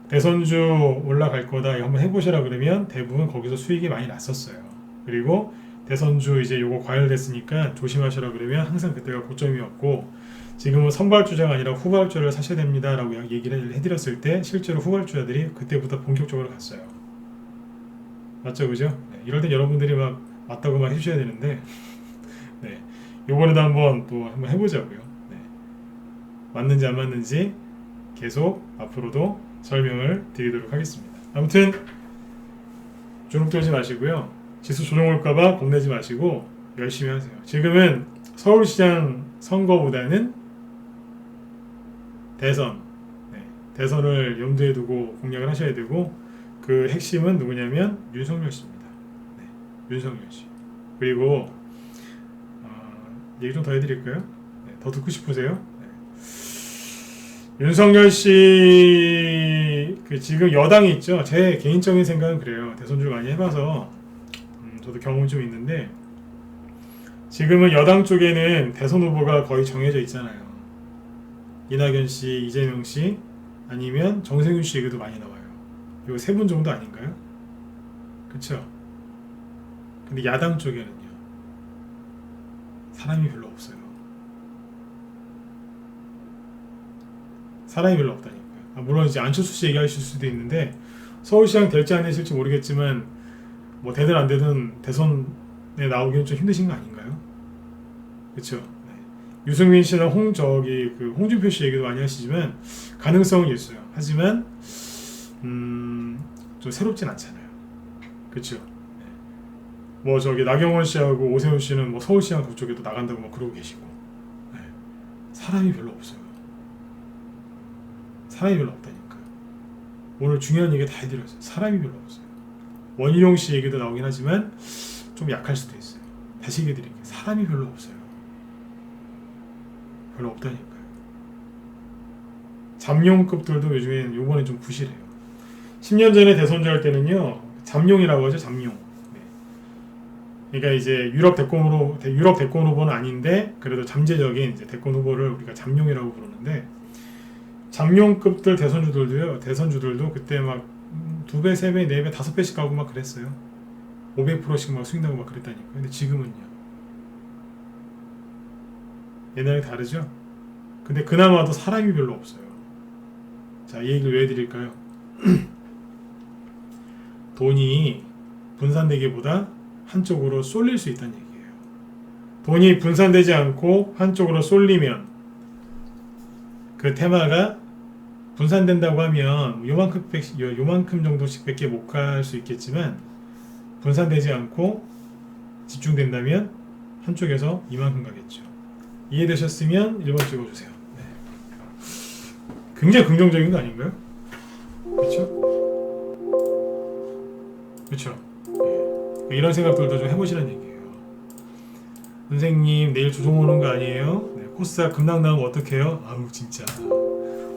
대선주 올라갈 거다 이거 한번 해보시라 그러면 대부분 거기서 수익이 많이 났었어요. 그리고 대선주 이제 요거 과열됐으니까 조심하시라 그러면 항상 그때가 고점이었고 지금은 선발주자가 아니라 후발주를 사셔야 됩니다 라고 얘기를 해드렸을 때 실제로 후발주자들이 그때부터 본격적으로 갔어요. 맞죠, 그죠? 네, 이럴 땐 여러분들이 막 맞다고 막 해주셔야 되는데 네, 요번에도 한번 해보자고요. 네. 맞는지 안 맞는지 계속 앞으로도 설명을 드리도록 하겠습니다. 아무튼 주눅 들지 마시고요. 지수 조정 올까봐 겁내지 마시고 열심히 하세요. 지금은 서울시장 선거보다는 대선, 네, 대선을 염두에 두고 공략을 하셔야 되고 그 핵심은 누구냐면 윤석열 씨입니다. 네, 윤석열 씨. 그리고 얘기 좀 더 해드릴까요? 네, 더 듣고 싶으세요? 네. 윤석열 씨 그 지금 여당이 있죠. 제 개인적인 생각은 그래요. 대선주를 많이 해봐서 저도 경험이 좀 있는데 지금은 여당 쪽에는 대선 후보가 거의 정해져 있잖아요. 이낙연 씨, 이재명 씨 아니면 정세균 씨 얘기도 많이 나와요. 요 세 분 정도 아닌가요? 그쵸? 근데 야당 쪽에는요 사람이 별로 없어요. 사람이 별로 없다니까요. 물론 이제 안철수 씨 얘기하실 수도 있는데 서울시장 될지 안 될지 모르겠지만 뭐 되든 안 되든 대선에 나오기는 좀 힘드신 거 아닌가요? 그렇죠. 네. 유승민 씨나 홍준표 씨 얘기도 많이 하시지만 가능성은 있어요. 하지만 좀 새롭진 않잖아요. 그렇죠. 네. 뭐 나경원 씨하고 오세훈 씨는 뭐 서울시장 그쪽에도 나간다고 막 그러고 계시고 네. 사람이 별로 없어요. 사람이 별로 없다니까요. 오늘 중요한 얘기 다 해드렸어요. 사람이 별로 없어요. 원희룡 씨 얘기도 나오긴 하지만 좀 약할 수도 있어요. 다시 얘기 드릴게요. 사람이 별로 없어요. 별로 없다니까요. 잠룡급들도 요번에 좀 부실해요. 10년 전에 대선주 할 때는요, 잠룡이라고 하죠, 잠룡. 네. 그러니까 이제 유럽 대권 후보는 아닌데 그래도 잠재적인 이제 대권 후보를 우리가 잠룡이라고 부르는데 잠룡급들 대선주들도 그때 막 2배, 3배, 4배, 5배씩 가고 막 그랬어요. 500%씩 막 수익 나고 막 그랬다니까. 근데 지금은요. 옛날에 다르죠? 근데 그나마도 사람이 별로 없어요. 자, 이 얘기를 왜 해드릴까요? 돈이 분산되기보다 한쪽으로 쏠릴 수 있다는 얘기예요. 돈이 분산되지 않고 한쪽으로 쏠리면 그 테마가 분산된다고 하면 요만큼 정도씩 밖에 못 갈 수 있겠지만 분산되지 않고 집중된다면 한쪽에서 이만큼 가겠죠. 이해되셨으면 1번 찍어주세요. 네. 굉장히 긍정적인 거 아닌가요? 그렇죠? 그렇죠? 네. 이런 생각들도 좀 해보시라는 얘기예요. 선생님 내일 조종 오는 거 아니에요? 네. 코스닥 급락 나오면 어떡해요? 아우 진짜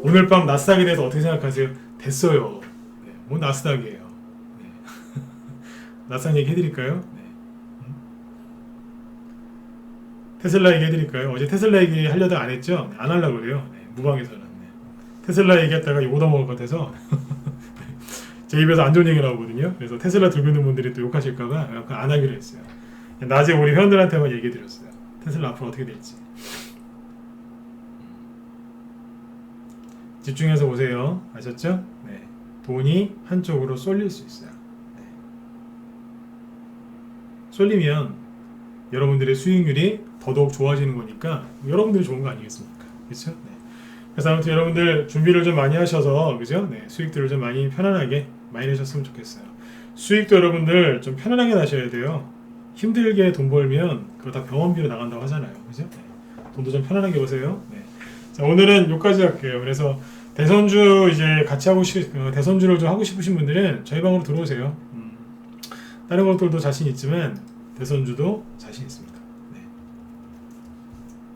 오늘 밤 나스닥에 대해서 어떻게 생각하세요? 됐어요. 네. 뭐 나스닥이에요. 네. 나스닥 얘기 해드릴까요? 네. 테슬라 얘기 해드릴까요? 어제 테슬라 얘기 하려다 안 했죠? 안 하려고 그래요. 네. 무방에서는. 네. 테슬라 얘기했다가 욕 얻어먹을 것 같아서 제 입에서 안 좋은 얘기 나오거든요. 그래서 테슬라 들고 있는 분들이 또 욕하실까봐 약간 안 하기로 했어요. 낮에 우리 회원들한테만 얘기 드렸어요. 테슬라 앞으로 어떻게 될지. 집중해서 보세요. 아셨죠? 네. 돈이 한쪽으로 쏠릴 수 있어요. 네. 쏠리면 여러분들의 수익률이 더더욱 좋아지는 거니까 여러분들이 좋은 거 아니겠습니까? 그렇죠? 네. 그래서 아무튼 여러분들 준비를 좀 많이 하셔서 그죠? 네. 수익들을 좀 많이 편안하게 많이 내셨으면 좋겠어요. 수익도 여러분들 좀 편안하게 나셔야 돼요. 힘들게 돈 벌면 그거 다 병원비로 나간다고 하잖아요. 그죠? 네. 돈도 좀 편안하게 오세요. 네. 자, 오늘은 여기까지 할게요. 그래서 대선주 이제 같이 대선주를 좀 하고 싶으신 분들은 저희 방으로 들어오세요. 다른 것들도 자신 있지만 대선주도 자신 있습니다. 네.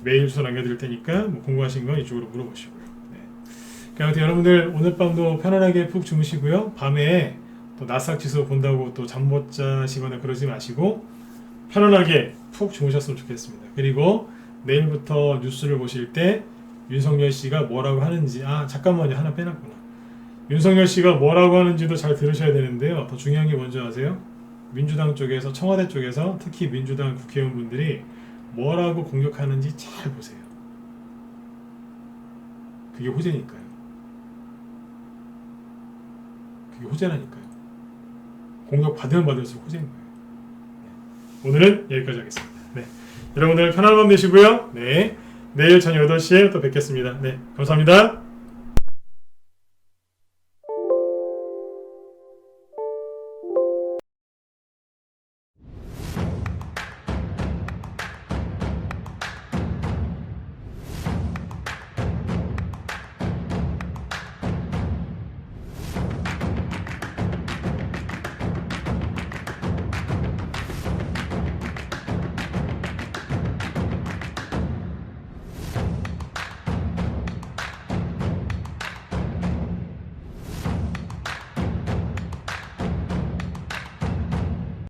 메일 주소 남겨드릴 테니까 뭐 궁금하신 건 이쪽으로 물어보시고요. 네. 아무튼 여러분들 오늘 밤도 편안하게 푹 주무시고요. 밤에 또 나스닥 지수 본다고 또 잠 못 자시거나 그러지 마시고 편안하게 푹 주무셨으면 좋겠습니다. 그리고 내일부터 뉴스를 보실 때 윤석열 씨가 뭐라고 하는지, 잠깐만요, 하나 빼놨구나. 윤석열 씨가 뭐라고 하는지도 잘 들으셔야 되는데요. 더 중요한 게 뭔지 아세요? 민주당 쪽에서, 청와대 쪽에서 특히 민주당 국회의원분들이 뭐라고 공격하는지 잘 보세요. 그게 호재니까요. 그게 호재라니까요. 공격 받으면 받을수록 호재인 거예요. 네. 오늘은 여기까지 하겠습니다. 네. 여러분들 편안한 밤 되시고요. 네. 내일 저녁 8시에 또 뵙겠습니다. 네. 감사합니다.